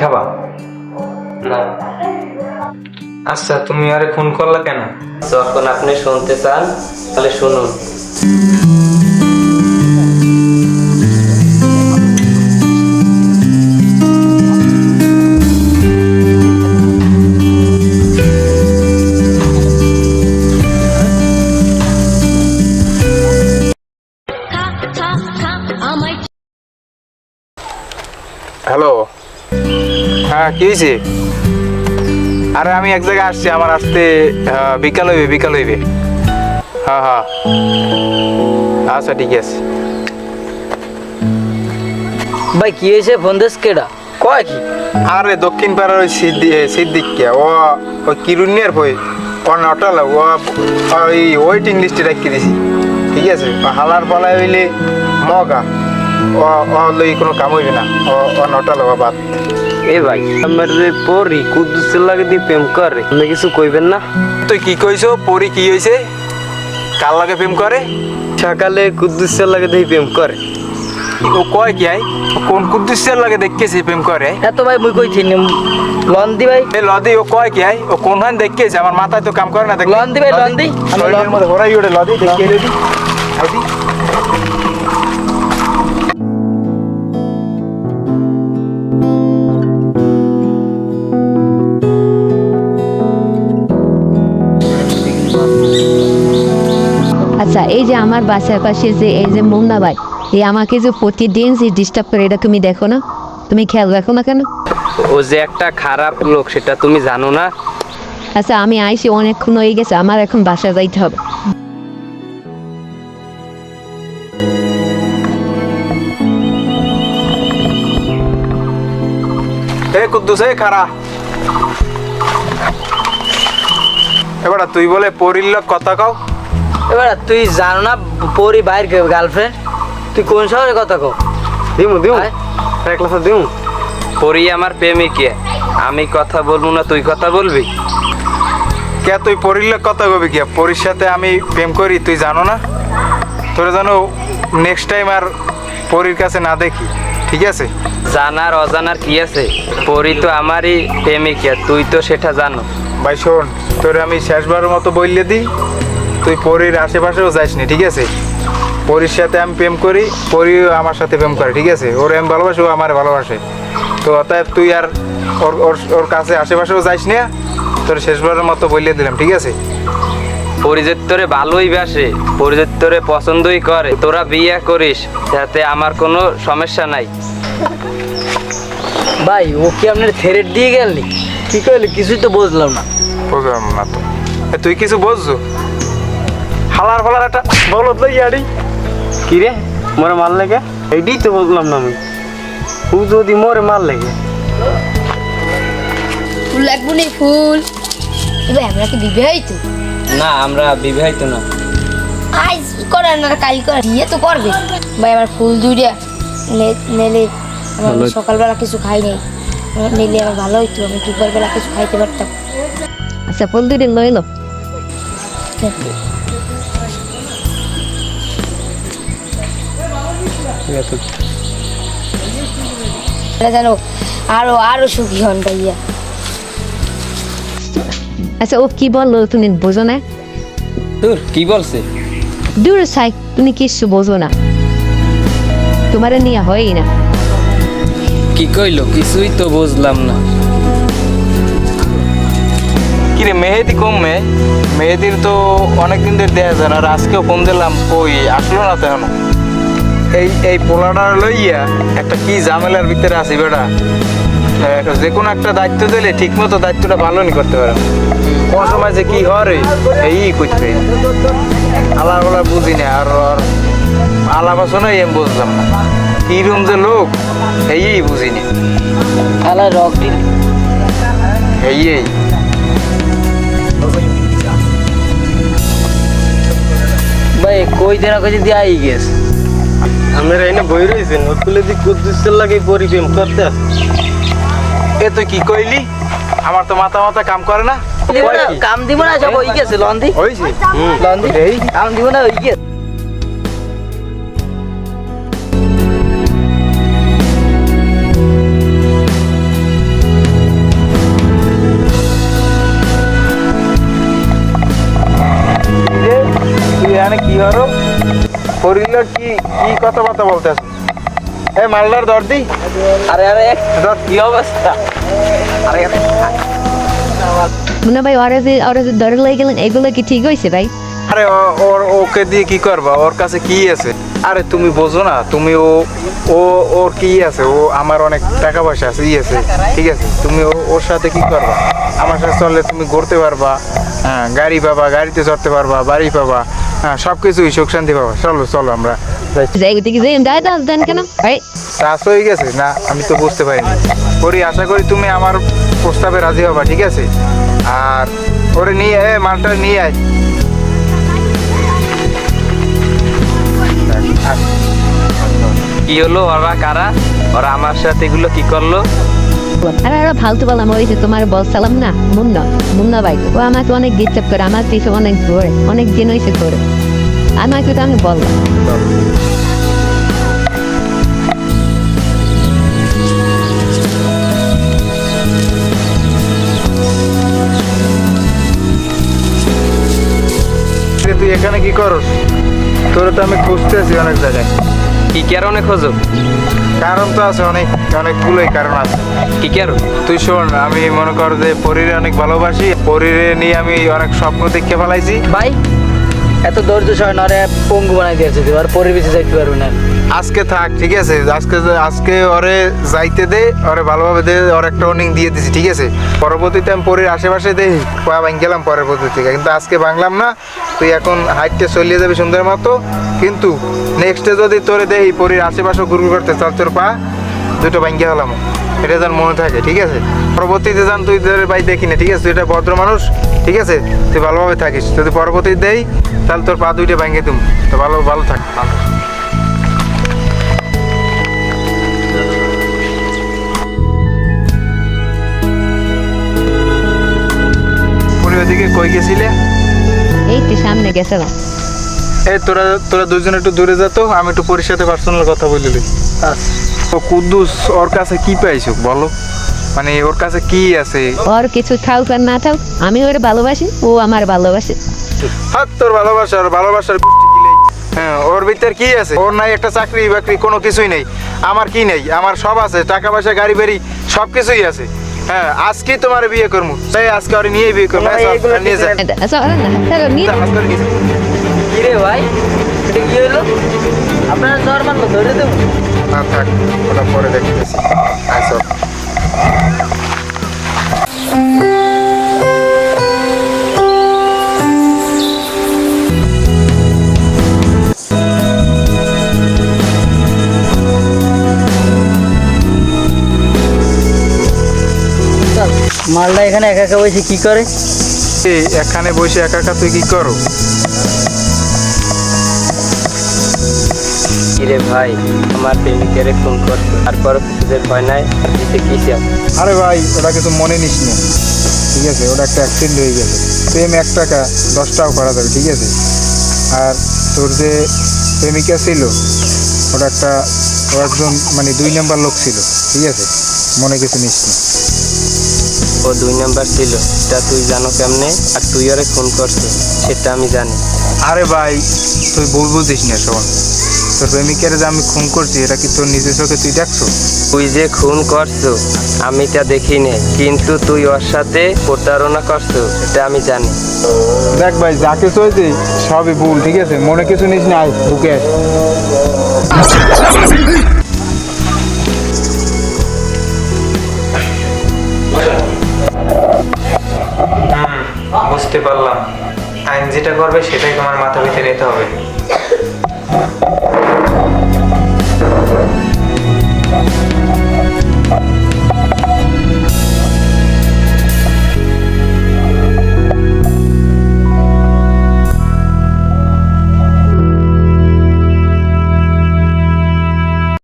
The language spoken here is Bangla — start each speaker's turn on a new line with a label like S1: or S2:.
S1: খাবা
S2: না।
S1: আচ্ছা তুমি আরে ফোন করলা কেন?
S2: যখন আপনি শুনতে চান তাহলে শুনুন।
S1: হ্যালো, হ্যাঁ কি হয়েছে? আরে আমি এক জায়গায় আসছি, আমার আসতে বিকাল হইবে। হ্যাঁ হ্যাঁ, আচ্ছা ঠিক আছে।
S3: ভাই কি হয়েছে? ফোন দিস কেডা? কয় কি?
S1: আরে দক্ষিণ পাড়ার ওই সিদ্দিক ওই কিরুনিয়ার বই ও নটাল ওই ওয়েটিং লিস্টে রাখি দিছি, ঠিক আছে? হালার পালায় হইলে মগা ও লই কোনো কাম হইবে না, ও নটাল বাদ।
S2: এ ভাই আমার যে পরি কুদ্দুসের লাগে দিয়ে প্রেম করে, আপনি কিছু কইবেন না?
S1: তুই কি কইছো? পরি কি হয়েছে? কার লাগে প্রেম করে?
S2: সকালে কুদ্দুসের লাগে দিয়ে প্রেম করে।
S1: ও কয় কি আই? কোন কুদ্দুসের লাগে দেখকেছি প্রেম করে?
S3: এত ভাই মুই কইছি লন্দি ভাই,
S1: এ লদি ও কয় কি আই? ও কোনখান দেখকেছি? আমার মাথায় তো কাম করে না। দেখ
S3: লন্দি ভাই, লন্দি
S1: শরীরের মধ্যে হরাই ওঠে লদি, দেখকে লদি আইদি।
S4: আচ্ছা, এই যে আমার বাসার পাশে যে এই যে মুন্না ভাই, এই আমাকে যে প্রতিদিন যে ডিস্টার্ব করে, এটা তুমি দেখো না? তুমি খেয়াল রাখো না কেন?
S2: ও যে একটা খারাপ লোক সেটা তুমি জানো না?
S4: আচ্ছা, আমি আইসি অনেকক্ষণ হয়ে গেছে, আমার এখন বাসা যাইতে হবে।
S1: এ কুদ্দুস, এ খারা, এবার তুই বলে পরির লোক কথা কও।
S3: এবার তুই জানো না পরি বাইর গার্লফ্রেন্ড? তুই কোন শহরে কথা কও?
S2: দিমু দিমু পরি আমার প্রেমিকা, আমি কথা বলবো না তুই কথা বলবি?
S1: কে তুই পরির লোক কথা কবি কি? পরির সাথে আমি প্রেম করি, তুই জানো না? তোরা জানো নেক্সট টাইম আর পরির কাছে না দেখি, ঠিক আছে?
S2: জানার অজানার কি আছে? পরি তো আমারই প্রেমিকা, তুই তো সেটা জানো।
S1: ভাই শোন, তোর আমি শেষবারের মতো বললে দিই, তুই পরির আশেপাশেও যাইস নি, ঠিক আছে? পরির সাথে আমি প্রেম করি, পরিও আমার সাথে প্রেম করে, ঠিক আছে? ওর আমি ভালোবাসি, ও আমার ভালোবাসে। তো অতএব তুই আর ওর কাছে আশেপাশেও যাইস না, তোর শেষবারের মতো বললে দিলাম, ঠিক আছে?
S2: পরিজিত তোরে ভালোই বাসে, পরিজিত তোরে পছন্দই করে, তোরা বিয়ে করিস, যাতে আমার কোনো সমস্যা নাই।
S3: ভাই ও কি আপনার থ্রেট দিয়ে গেলনি? কি কইলি? কিছুই তো বুঝলাম না।
S1: বুঝলাম না তো। তুই কিছু বুঝছো? হালার ফালার একটা বলত লইয়াড়ি
S2: কি রে মোরে মাল লেগে? এইটাই তো বুঝলাম না আমি। তুই যদি মোরে মাল লেগে
S5: ফুল লাগবো নি ফুল। এবার আমরা কি বিবাহিত?
S2: না, আমরা বিবাহিত না।
S5: আজ করার না কাল করার বিয়ে তো করবে। ভাই আমার ফুল দুইটা নেলে আমার সকালবেলা কিছু খাই নাই, নিলে আমার ভালো হইতো, আমি দুপুরবেলা কিছু খাইতে পারতাম।
S4: আচ্ছা, ফুল দুদিন লইল।
S5: জানো আরো আরো সুখী হন ভাইয়া।
S4: আচ্ছা, ও কি বললো তুমি বোঝো না?
S2: তোর কি বলছে?
S4: দূর সাই, তুমি কিছু বোঝো না, তোমার নিয়ে হয়ই না।
S2: কি কইলো? কিছুই তো বুঝলাম না।
S1: কিরে মেহেদি কমে? মেহেদির তো অনেকদিন ধরে দেয়া যায় না, আর আজকেও ফোন দিলাম, কই আসলো না তো এখনো। এই পোলাটার লইয়া একটা কি ঝামেলার ভিতরে আছি বেটা। যে কোনো একটা দায়িত্ব দিলে ঠিক মতো দায়িত্বটা ভালো নি করতে পারে, কোন সময় যে কি হরে এই করতে আলার বলা বুঝি না। আর আলাপ আসনে আমি বুঝলাম না, কিরম যে লোক এই বুঝিনি।
S3: আলা রক দিল
S1: এই
S3: ভাই কই দেনা কই দিয়ে আই গেছ।
S2: আমরা এনে বই রইছে, নতুলে দি কুদ্দুসের লাগে পরি প্রেম করতে আছে।
S1: এ তুই কি কইলি? আমার তো মাথা কাম করে না।
S3: কাম দিব না, সব হই গেছে। লন্দি
S1: হইছে
S3: লন্দি
S1: এই
S3: কাম দিব না, হই গেছে।
S1: কথাবার্তা বলতেছ? এই মালদার দর দি।
S3: আরে আরে
S1: ধর।
S3: কি অবস্থা? আরে
S4: মুন্না ভাই ওরা যে দরে লয়ে গেলেন এগুলো কি ঠিক হয়েছে ভাই?
S1: আরে ওকে দিয়ে কি করবা? ওর কাছে কি আছে? আরে তুমি বোঝো না, তুমি ওর কি আছে? ও আমার অনেক টাকা পয়সা আছে, আছে, ঠিক আছে? তুমি ওর সাথে কি করবা? আমার সাথে চললে তুমি ঘুরতে পারবা, হ্যাঁ, গাড়ি পাবা, গাড়িতে চড়তে পারবা, বাড়ি পাবা, হ্যাঁ, সব কিছুই সুখ শান্তি পাবা। চলো চলো আমরা যাই।
S4: যাই দিকে যাই দায় দাস দেন কেন ভাই?
S1: চাষ হয়ে গেছে না? আমি তো বুঝতে পারিনি। করি আশা করি তুমি আমার প্রস্তাবে রাজি হবা, ঠিক আছে? আর ওরে নিয়ে মালটা নিয়ে আয়।
S2: কি হলো? ওরা কারা? ওরা আমার সাথে এগুলো কি করলো?
S4: আরে আরে ফালতু বললাম, ওই যে তোমার বলছিলাম না মুন্না ভাই, ও আমাকে অনেক ডিস্টার্ব করে, আমার পিছনে অনেক ঘোরে, অনেক দিন হয়েছে করে, আমাকে তো আমি বললাম।
S1: তুই এখানে কি করস? তোরে তো আমি খুঁজতেছি অনেক জায়গায়।
S2: কি কারণে খোঁজো?
S1: কারণ তো আছে, অনেকগুলোই কারণ আছে।
S2: কি কারণ?
S1: তুই শোন, আমি মনে কর যে পরীরে অনেক ভালোবাসি, পরীরে নিয়ে আমি অনেক স্বপ্ন দেখে ফেলাইছি।
S3: ভাই এত ধৈর্য সহ নরে পঙ্গু বানাই দিয়েছে, আর পরিবেশে যাইতে পারবো না।
S1: আজকে থাক, ঠিক আছে? আজকে ওরে যাইতে দে, ওরে ভালোভাবে দে, ওর একটা ওয়ার্নিং দিয়ে দিছি, ঠিক আছে? পরবর্তীতে আমি পরীর আশেপাশে দেই ভাঙ গেলাম পরের পদ্ধতি থেকে, কিন্তু আজকে ভাঙলাম না। তুই এখন হাইটে চলিয়ে যাবি সুন্দর মতো, কিন্তু নেক্সটে যদি তোরে দেই পরীর আশেপাশে ঘুরঘুর করতে, চল তোর পা দুটো ভাঙ্গিয়ে হলাম, এটা যেন মনে থাকে, ঠিক আছে? পরবর্তীতে যান তুই তোর ভাই দেখি না, ঠিক আছে? তুই এটা ভদ্র মানুষ, ঠিক আছে? তুই ভালোভাবে থাকিস। যদি পরবর্তীতে দেই তাহলে তোর পা দুইটা ভাঙ্গিয়ে দিম, তো ভালো থাক। ওদিকে কই গেছিলে?
S4: এই তো সামনে গেছিলাম।
S1: এই তোরা দুজন একটু দূরে যা তো, আমি একটু পরীর সাথে পার্সোনাল কথা বললি। তো কুদ্দুস, ওর কাছে কি পাইছো বলো? মানে ওর কাছে কি আছে?
S4: ওর কিছু থাক আর না থাক, আমি ওর ভালোবাসি, ও আমার ভালোবাসে।
S1: হাত তোর ভালোবাসার গোষ্ঠী গিলেই। হ্যাঁ, ওর ভিতর কি আছে? ওর নাই একটা চাকরি বাকরি, কোনো কিছুই নেই। আমার কি নেই? আমার সব আছে, টাকা পয়সা, গাড়ি বাড়ি, সব কিছুই আছে। হ্যাঁ, আজকে তোমার বিয়ে করবো, তাই আজকে ওর নিয়ে বিয়ে করবো। নিয়ে যা।
S3: কি রে ভাই, এটা কি হলো? আপনারা জ্বর মারলো, ধরে দেবো?
S1: না থাক, ওটা পরে দেখতেছি। আচ্ছা
S3: মালটা এখানে একা একা বসে কি করে?
S1: এখানে বসে একা একা তুই কি করো?
S2: কিরে ভাই, আমার প্রেমিকেরে ফোন করতো, তারপর কিছুদের ভয় নাই, আর দিতে কি চাও?
S1: আরে ভাই, ওটা কিছু মনে নিস না, ঠিক আছে? ওটা একটা অ্যাক্সিডেন্ট হয়ে গেছে। প্রেম 1 টাকা 10 টাকাও করা যাবে, ঠিক আছে? আর তোর যে প্রেমিকা ছিল, ওটা ও একজন মানে 2 নাম্বার লোক ছিল, ঠিক আছে? মনে কিছু নিস না।
S2: ও 2 নাম্বার ছিল, এটা তুই জানো কেমনে? আর তুই ওরে ফোন করছো, সেটা আমি জানি।
S1: আরে ভাই, তুই ভুল বুঝিস না। শোন, তোর প্রেমিকারে যে আমি খুন করছি, এটা কি তোর নিজের চোখে তুই দেখছো?
S2: তুই যে খুন করছো আমি তা দেখি নে, কিন্তু তুই ওর সাথে প্রতারণা করছো, এটা আমি জানি।
S1: দেখ ভাই, যা কিছু হয়েছে সবই ভুল, ঠিক আছে? মনে কিছু নিস না, আয় বুকে আয়। বুঝতে পারলাম, আইন যেটা করবে সেটাই তোমার মাথা ভিতরে নিতে হবে।